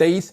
23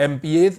MPAs,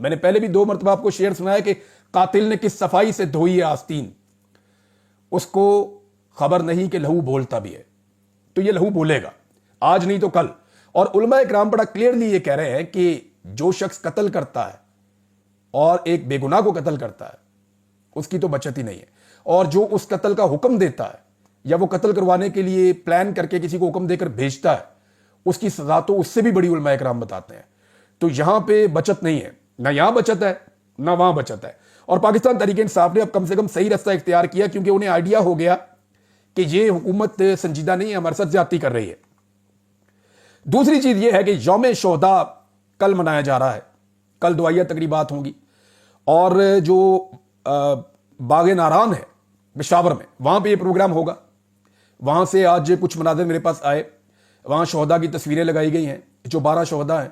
میں نے پہلے بھی 2 مرتبہ آپ کو شعر سنایا کہ قاتل نے کس صفائی سے دھوئی ہے آستین، اس کو خبر نہیں کہ لہو بولتا بھی ہے. تو یہ لہو بولے گا، آج نہیں تو کل. اور علماء اکرام بڑا کلیئرلی یہ کہہ رہے ہیں کہ جو شخص قتل کرتا ہے اور ایک بے گناہ کو قتل کرتا ہے اس کی تو بچت ہی نہیں ہے، اور جو اس قتل کا حکم دیتا ہے یا وہ قتل کروانے کے لیے پلان کر کے کسی کو حکم دے کر بھیجتا ہے اس کی سزا تو اس سے بھی بڑی علماء اکرام بتاتے ہیں. تو یہاں پہ بچت نہیں ہے، نہ یہاں بچت ہے نہ وہاں بچت ہے. اور پاکستان تحریک انصاف نے اب کم سے کم صحیح راستہ اختیار کیا، کیونکہ انہیں آئیڈیا ہو گیا کہ یہ حکومت سنجیدہ نہیں ہے، ہمارے ساتھ زیادتی کر رہی ہے. دوسری چیز یہ ہے کہ یوم شہداء کل منایا جا رہا ہے، کل دعائیہ تقریبات ہوں گی، اور جو باغ ناران ہے پشاور میں وہاں پہ یہ پروگرام ہوگا. وہاں سے آج کچھ مناظر میرے پاس آئے، وہاں شہداء کی تصویریں لگائی گئی ہیں، جو 12 شہداء ہیں.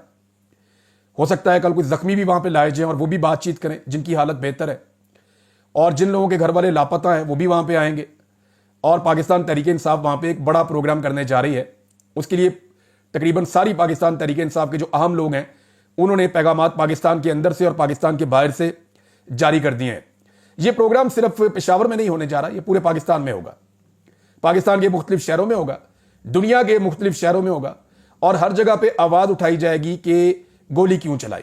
ہو سکتا ہے کل کچھ زخمی بھی وہاں پہ لائے جائیں اور وہ بھی بات چیت کریں جن کی حالت بہتر ہے، اور جن لوگوں کے گھر والے لاپتہ ہیں وہ بھی وہاں پہ آئیں گے. اور پاکستان تحریک انصاف وہاں پہ ایک بڑا پروگرام کرنے جا رہی ہے. اس کے لیے تقریباً ساری پاکستان تحریک انصاف کے جو اہم لوگ ہیں انہوں نے پیغامات پاکستان کے اندر سے اور پاکستان کے باہر سے جاری کر دیے ہیں. یہ پروگرام صرف پشاور میں نہیں ہونے جا رہا، یہ پورے پاکستان میں ہوگا، پاکستان کے مختلف شہروں میں ہوگا، دنیا کے مختلف شہروں میں ہوگا، اور ہر جگہ پہ آواز اٹھائی جائے گی کہ گولی کیوں چلائی.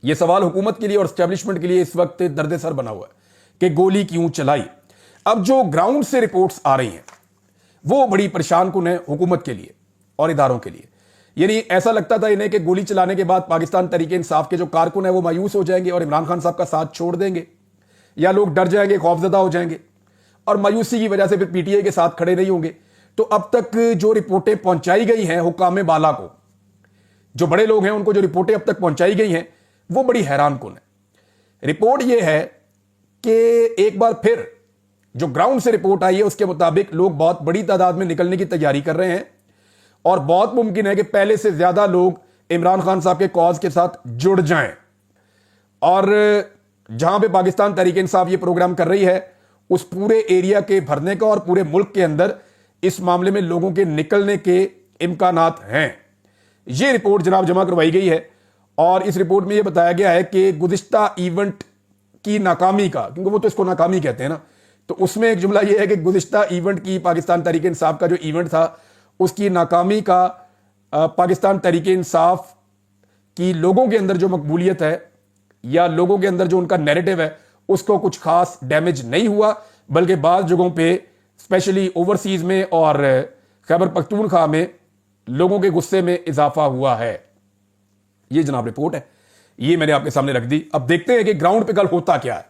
یہ سوال حکومت کے لیے اور اسٹیبلشمنٹ کے لیے اس وقت درد سر بنا ہوا ہے کہ گولی کیوں چلائی. اب جو گراؤنڈ سے رپورٹس آ رہی ہیں وہ بڑی پریشان کن ہے حکومت کے لیے اور اداروں کے لیے. یعنی ایسا لگتا تھا انہیں کہ گولی چلانے کے بعد پاکستان تحریک انصاف کے جو کارکن ہیں وہ مایوس ہو جائیں گے اور عمران خان صاحب کا ساتھ چھوڑ دیں گے، یا لوگ ڈر جائیں گے، خوفزدہ ہو جائیں گے، اور مایوسی کی وجہ سے پھر پی ٹی آئی کے ساتھ کھڑے نہیں ہوں گے. تو اب تک جو رپورٹیں پہنچائی گئی ہیں حکام بالا کو، جو بڑے لوگ ہیں ان کو جو رپورٹیں اب تک پہنچائی گئی ہیں وہ بڑی حیران کن ہے. رپورٹ یہ ہے کہ ایک بار پھر جو گراؤنڈ سے رپورٹ آئی ہے اس کے مطابق لوگ بہت بڑی تعداد میں نکلنے کی تیاری کر رہے ہیں، اور بہت ممکن ہے کہ پہلے سے زیادہ لوگ عمران خان صاحب کے کاز کے ساتھ جڑ جائیں. اور جہاں پہ پاکستان تحریک انصاف یہ پروگرام کر رہی ہے اس پورے ایریا کے بھرنے کا اور پورے ملک کے اندر اس معاملے میں لوگوں کے نکلنے کے امکانات ہیں. یہ رپورٹ جناب جمع کروائی گئی ہے، اور اس رپورٹ میں یہ بتایا گیا ہے کہ گزشتہ ایونٹ کی ناکامی کا، کیونکہ وہ تو اس کو ناکامی کہتے ہیں نا، تو اس میں ایک جملہ یہ ہے کہ گزشتہ ایونٹ کی پاکستان تحریک انصاف کا جو ایونٹ تھا اس کی ناکامی کا پاکستان تحریک انصاف کی لوگوں کے اندر جو مقبولیت ہے یا لوگوں کے اندر جو ان کا نیریٹو ہے اس کو کچھ خاص ڈیمیج نہیں ہوا، بلکہ بعض جگہوں پہ اسپیشلی اوورسیز میں اور خیبر پختونخوا میں لوگوں کے غصے میں اضافہ ہوا ہے. یہ جناب رپورٹ ہے، یہ میں نے آپ کے سامنے رکھ دی. اب دیکھتے ہیں کہ گراؤنڈ پہ کل ہوتا کیا ہے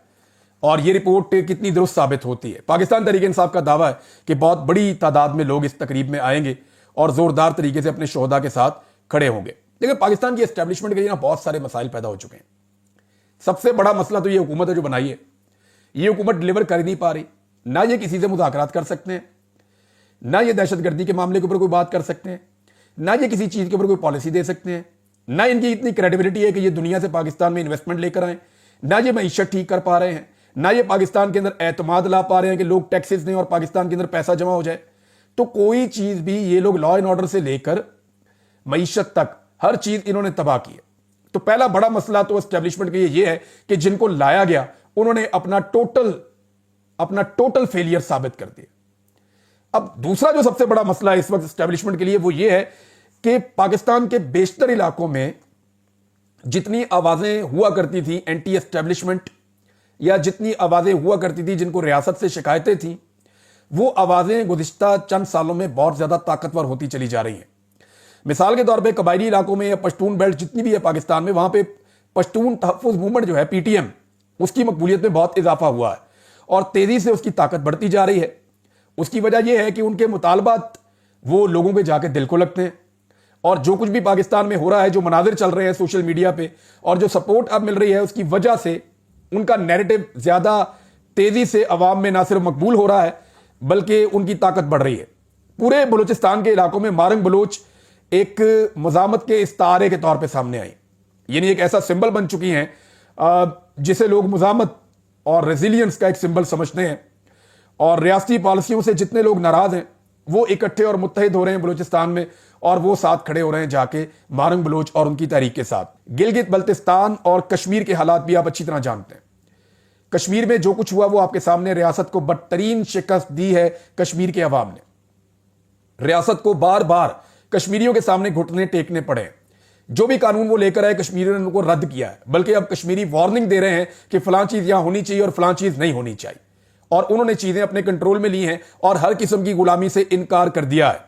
اور یہ رپورٹ کتنی درست ثابت ہوتی ہے. پاکستان تحریک انصاف کا دعویٰ ہے کہ بہت بڑی تعداد میں لوگ اس تقریب میں آئیں گے اور زوردار طریقے سے اپنے شہداء کے ساتھ کھڑے ہوں گے. لیکن پاکستان کی اسٹیبلشمنٹ کے لیے بہت سارے مسائل پیدا ہو چکے ہیں. سب سے بڑا مسئلہ تو یہ حکومت ہے جو بنائی ہے، یہ حکومت ڈلیور کر ہی نہیں پا رہی. نہ یہ کسی سے مذاکرات کر سکتے ہیں، نہ یہ دہشت گردی کے معاملے کے اوپر کوئی بات کر سکتے ہیں، نہ یہ کسی چیز کے اوپر کوئی پالیسی دے سکتے ہیں، نہ ان کی اتنی کریڈیبلٹی ہے کہ یہ دنیا سے پاکستان میں انویسٹمنٹ لے کر آئیں، نہ یہ معیشت ٹھیک کر پا رہے ہیں، نہ یہ پاکستان کے اندر اعتماد لا پا رہے ہیں کہ لوگ ٹیکسز دیں اور پاکستان کے اندر پیسہ جمع ہو جائے. تو کوئی چیز بھی یہ لوگ لا اینڈ آرڈر سے لے کر معیشت تک ہر چیز انہوں نے تباہ کی ہے. تو پہلا بڑا مسئلہ تو اسٹیبلشمنٹ کے یہ ہے کہ جن کو لایا گیا انہوں نے اپنا ٹوٹل فیلئر ثابت کر دیا. اب دوسرا جو سب سے بڑا مسئلہ ہے اس وقت اسٹیبلشمنٹ کے لیے وہ یہ ہے کہ پاکستان کے بیشتر علاقوں میں جتنی آوازیں ہوا کرتی تھیں اینٹی اسٹیبلشمنٹ یا جتنی آوازیں ہوا کرتی تھی جن کو ریاست سے شکایتیں تھیں، وہ آوازیں گزشتہ چند سالوں میں بہت زیادہ طاقتور ہوتی چلی جا رہی ہیں. مثال کے طور پہ قبائلی علاقوں میں یا پشتون بیلٹ جتنی بھی ہے پاکستان میں، وہاں پہ پشتون تحفظ موومنٹ جو ہے پی ٹی ایم، اس کی مقبولیت میں بہت اضافہ ہوا ہے اور تیزی سے اس کی طاقت بڑھتی جا رہی ہے. اس کی وجہ یہ ہے کہ ان کے مطالبات وہ لوگوں کے جا کے دل کو لگتے ہیں، اور جو کچھ بھی پاکستان میں ہو رہا ہے، جو مناظر چل رہے ہیں سوشل میڈیا پہ اور جو سپورٹ اب مل رہی ہے، اس کی وجہ سے ان کا نیریٹو زیادہ تیزی سے عوام میں نہ صرف مقبول ہو رہا ہے بلکہ ان کی طاقت بڑھ رہی ہے. پورے بلوچستان کے علاقوں میں مارنگ بلوچ ایک مزاحمت کے استعارے کے طور پہ سامنے آئی، یعنی ایک ایسا سمبل بن چکی ہیں جسے لوگ مزاحمت اور ریزیلینس کا ایک سمبل سمجھتے ہیں. اور ریاستی پالیسیوں سے جتنے لوگ ناراض ہیں وہ اکٹھے اور متحد ہو رہے ہیں بلوچستان میں، اور وہ ساتھ کھڑے ہو رہے ہیں جا کے مارنگ بلوچ اور ان کی تحریک کے ساتھ. گلگت بلتستان اور کشمیر کے حالات بھی آپ اچھی طرح جانتے ہیں. کشمیر میں جو کچھ ہوا وہ آپ کے سامنے. ریاست کو بدترین شکست دی ہے کشمیر کے عوام نے. ریاست کو بار بار کشمیریوں کے سامنے گھٹنے ٹیکنے پڑے. جو بھی قانون وہ لے کر آئے کشمیریوں نے ان کو رد کیا ہے, بلکہ اب کشمیری وارننگ دے رہے ہیں کہ فلاں چیز یہاں ہونی چاہیے اور فلاں چیز نہیں ہونی چاہیے, اور انہوں نے چیزیں اپنے کنٹرول میں لی ہیں اور ہر قسم کی غلامی سے انکار کر دیا ہے.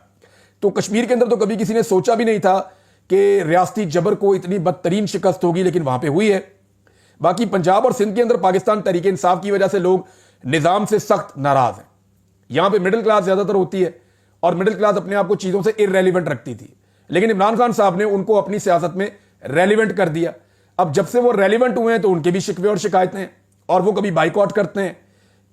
تو کشمیر کے اندر تو کبھی کسی نے سوچا بھی نہیں تھا کہ ریاستی جبر کو اتنی بدترین شکست ہوگی, لیکن وہاں پہ ہوئی ہے. باقی پنجاب اور سندھ کے اندر پاکستان تحریک انصاف کی وجہ سے لوگ نظام سے سخت ناراض ہیں. یہاں پہ مڈل کلاس زیادہ تر ہوتی ہے اور مڈل کلاس اپنے آپ کو چیزوں سے ارریلیونٹ رکھتی تھی, لیکن عمران خان صاحب نے ان کو اپنی سیاست میں ریلیونٹ کر دیا. اب جب سے وہ ریلیونٹ ہوئے ہیں تو ان کے بھی شکوے اور شکایتیں ہیں, اور وہ کبھی بائیکاٹ کرتے ہیں,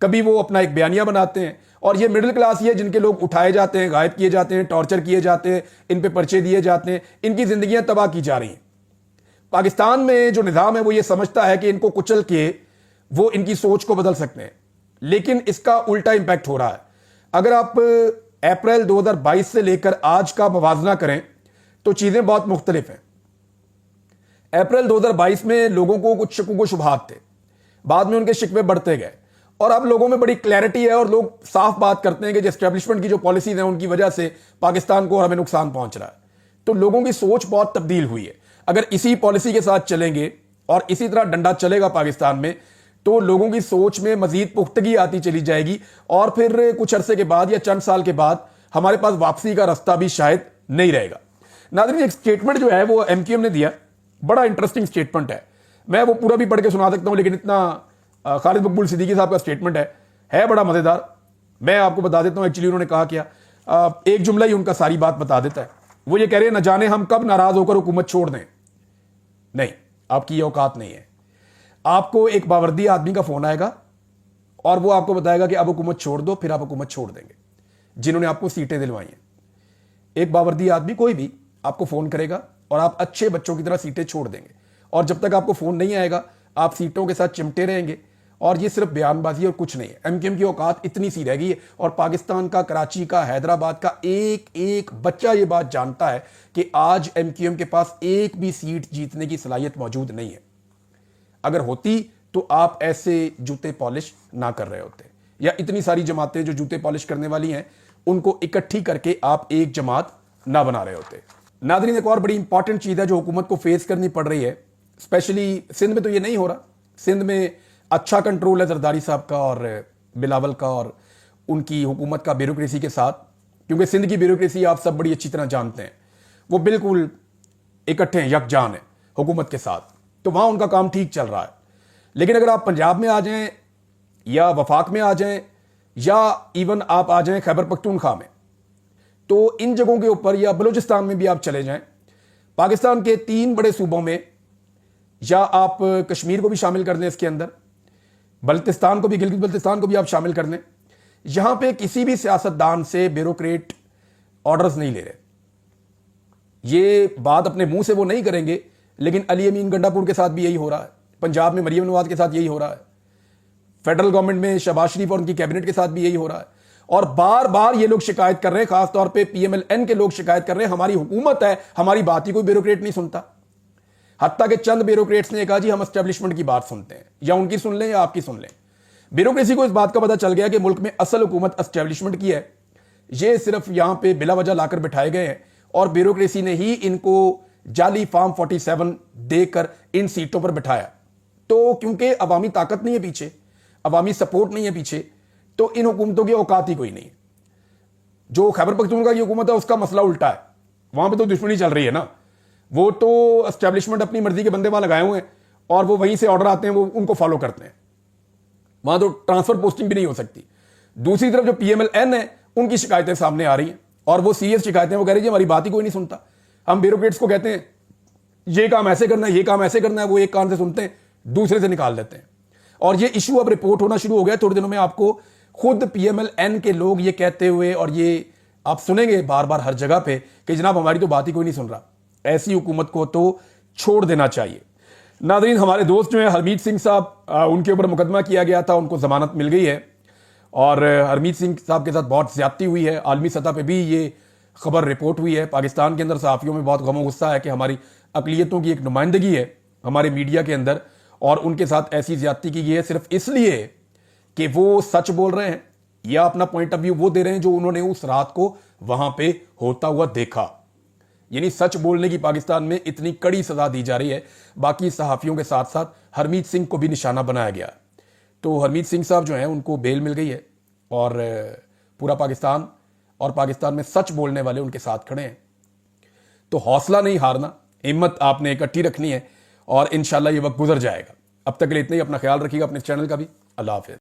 کبھی وہ اپنا ایک بیانیہ بناتے ہیں. اور یہ مڈل کلاس یہ جن کے لوگ اٹھائے جاتے ہیں, غائب کیے جاتے ہیں, ٹارچر کیے جاتے ہیں, ان پہ پرچے دیے جاتے ہیں, ان کی زندگیاں تباہ کی جا رہی ہیں. پاکستان میں جو نظام ہے وہ یہ سمجھتا ہے کہ ان کو کچل کے وہ ان کی سوچ کو بدل سکتے ہیں, لیکن اس کا الٹا امپیکٹ ہو رہا ہے. اگر آپ اپریل 2022 سے لے کر آج کا موازنہ کریں تو چیزیں بہت مختلف ہیں. اپریل 2022 میں لوگوں کو کچھ شکوک و شبہات تھے, بعد میں ان کے شکوے بڑھتے گئے, اور اب لوگوں میں بڑی کلیئرٹی ہے اور لوگ صاف بات کرتے ہیں کہ جو اسٹیبلشمنٹ کی جو پالیسیز ہیں ان کی وجہ سے پاکستان کو اور ہمیں نقصان پہنچ رہا ہے. تو لوگوں کی سوچ بہت تبدیل ہوئی ہے. اگر اسی پالیسی کے ساتھ چلیں گے اور اسی طرح ڈنڈا چلے گا پاکستان میں تو لوگوں کی سوچ میں مزید پختگی آتی چلی جائے گی, اور پھر کچھ عرصے کے بعد یا چند سال کے بعد ہمارے پاس واپسی کا رستہ بھی شاید نہیں رہے گا. ناظرین, ایک سٹیٹمنٹ جو ہے وہ ایم کیو ایم نے دیا, بڑا انٹرسٹنگ سٹیٹمنٹ ہے. میں وہ پورا بھی پڑھ کے سنا سکتا ہوں, لیکن اتنا خالد مقبول صدیقی صاحب کا سٹیٹمنٹ ہے بڑا مزیدار. میں آپ کو بتا دیتا ہوں ایکچولی انہوں نے کہا کیا. ایک جملہ ہی ان کا ساری بات بتا دیتا ہے. وہ یہ کہہ رہے ہیں, نہ جانے ہم کب ناراض ہو کر حکومت چھوڑ دیں. نہیں, آپ کی یہ اوقات نہیں ہے. آپ کو ایک باوردی آدمی کا فون آئے گا اور وہ آپ کو بتائے گا کہ اب حکومت چھوڑ دو, پھر آپ حکومت چھوڑ دیں گے. جنہوں نے آپ کو سیٹیں دلوائی ہیں, ایک باوردی آدمی کوئی بھی آپ کو فون کرے گا اور آپ اچھے بچوں کی طرح سیٹیں چھوڑ دیں گے, اور جب تک آپ کو فون نہیں آئے گا آپ سیٹوں کے ساتھ چمٹے رہیں گے. اور یہ صرف بیان بازی اور کچھ نہیں ہے. ایم کیو ایم کی اوقات اتنی سی رہ گئی ہے, اور پاکستان کا, کراچی کا, حیدرآباد کا ایک ایک بچہ یہ بات جانتا ہے کہ آج ایم کیو ایم کے پاس ایک بھی سیٹ جیتنے کی صلاحیت موجود نہیں ہے. اگر ہوتی تو آپ ایسے جوتے پالش نہ کر رہے ہوتے, یا اتنی ساری جماعتیں جو جوتے پالش کرنے والی ہیں ان کو اکٹھی کر کے آپ ایک جماعت نہ بنا رہے ہوتے. ناظرین, ایک اور بڑی امپورٹنٹ چیز ہے جو حکومت کو فیس کرنی پڑ رہی ہے, اسپیشلی سندھ میں تو یہ نہیں ہو رہا. سندھ میں اچھا کنٹرول ہے زرداری صاحب کا اور بلاول کا اور ان کی حکومت کا بیوروکریسی کے ساتھ, کیونکہ سندھ کی بیوروکریسی آپ سب بڑی اچھی طرح جانتے ہیں, وہ بالکل اکٹھے ہیں, یکجان ہیں حکومت کے ساتھ, تو وہاں ان کا کام ٹھیک چل رہا ہے. لیکن اگر آپ پنجاب میں آ جائیں یا وفاق میں آ جائیں یا ایون آپ آ جائیں خیبر پختونخوا میں, تو ان جگہوں کے اوپر, یا بلوچستان میں بھی آپ چلے جائیں, پاکستان کے 3 بڑے صوبوں میں, یا آپ کشمیر کو بھی شامل کر دیں اس کے اندر, بلتستان کو بھی, گلگت بلتستان کو بھی آپ شامل کر دیں, یہاں پہ کسی بھی سیاستدان سے بیوروکریٹ آرڈرز نہیں لے رہے. یہ بات اپنے منہ سے وہ نہیں کریں گے, لیکن علی امین گنڈا پور کے ساتھ بھی یہی ہو رہا ہے, پنجاب میں مریم نواز کے ساتھ یہی ہو رہا ہے, فیڈرل گورنمنٹ میں شہباز شریف اور ان کی کیبنٹ کے ساتھ بھی یہی ہو رہا ہے. اور بار بار یہ لوگ شکایت کر رہے ہیں, خاص طور پہ پی ایم ایل این کے لوگ شکایت کر رہے ہیں, ہماری حکومت ہے, ہماری بات ہی کوئی بیوروکریٹ نہیں سنتا. حتیٰ کہ چند بیوروکریٹس نے کہا جی ہم اسٹیبلشمنٹ کی بات سنتے ہیں, یا ان کی سن لیں یا آپ کی سن لیں. بیوروکریسی کو اس بات کا پتہ چل گیا کہ ملک میں اصل حکومت اسٹیبلشمنٹ کی ہے, یہ صرف یہاں پہ بلا وجہ لا کر بٹھائے گئے ہیں, اور بیوروکریسی نے ہی ان کو جعلی فارم 47 دے کر ان سیٹوں پر بٹھایا. تو کیونکہ عوامی طاقت نہیں ہے پیچھے, عوامی سپورٹ نہیں ہے پیچھے, تو ان حکومتوں کی اوقات ہی کوئی نہیں. جو خیبر پختونخوا کی حکومت ہے اس کا مسئلہ الٹا ہے, وہاں پہ تو دشمنی چل رہی ہے نا, وہ تو اسٹیبلشمنٹ اپنی مرضی کے بندے وہاں لگائے ہوئے ہیں, اور وہ وہیں سے آرڈر آتے ہیں, وہ ان کو فالو کرتے ہیں. وہاں تو ٹرانسفر پوسٹنگ بھی نہیں ہو سکتی. دوسری طرف جو پی ایم ایل این ہے ان کی شکایتیں سامنے آ رہی ہیں, اور وہ سیریس شکایتیں, وہ کہہ رہی ہیں ہماری بات ہی کوئی نہیں سنتا. ہم بیوروکریٹس کو کہتے ہیں یہ کام ایسے کرنا ہے, یہ کام ایسے کرنا ہے, وہ ایک کان سے سنتے ہیں, دوسرے سے نکال دیتے ہیں. اور یہ ایشو اب رپورٹ ہونا شروع ہو گیا. تھوڑے دنوں میں آپ کو خود پی ایم ایل این کے لوگ یہ کہتے ہوئے, اور یہ آپ سنیں گے بار بار ہر جگہ پہ, کہ جناب ہماری تو بات ہی کوئی نہیں سن رہا. ایسی حکومت کو تو چھوڑ دینا چاہیے. ناظرین, ہمارے دوست جو ہیں ہرمیت سنگھ صاحب, ان کے اوپر مقدمہ کیا گیا تھا, ان کو ضمانت مل گئی ہے, اور ہرمیت سنگھ صاحب کے ساتھ بہت زیادتی ہوئی ہے. عالمی سطح پہ بھی یہ خبر رپورٹ ہوئی ہے. پاکستان کے اندر صحافیوں میں بہت غم و غصہ ہے کہ ہماری اقلیتوں کی ایک نمائندگی ہے ہمارے میڈیا کے اندر, اور ان کے ساتھ ایسی زیادتی کی گئی ہے صرف اس لیے کہ وہ سچ بول رہے ہیں یا اپنا پوائنٹ آف ویو وہ دے رہے ہیں جو انہوں نے اس رات کو وہاں پہ ہوتا ہوا دیکھا. یعنی سچ بولنے کی پاکستان میں اتنی کڑی سزا دی جا رہی ہے. باقی صحافیوں کے ساتھ ساتھ ہرمیت سنگھ کو بھی نشانہ بنایا گیا. تو ہرمیت سنگھ صاحب جو ہیں ان کو بیل مل گئی ہے, اور پورا پاکستان اور پاکستان میں سچ بولنے والے ان کے ساتھ کھڑے ہیں. تو حوصلہ نہیں ہارنا, ہمت آپ نے اکٹھی رکھنی ہے, اور انشاءاللہ یہ وقت گزر جائے گا. اب تک کے لیے اتنا ہی. اپنا خیال رکھیے گا, اپنے چینل کا بھی. اللہ حافظ.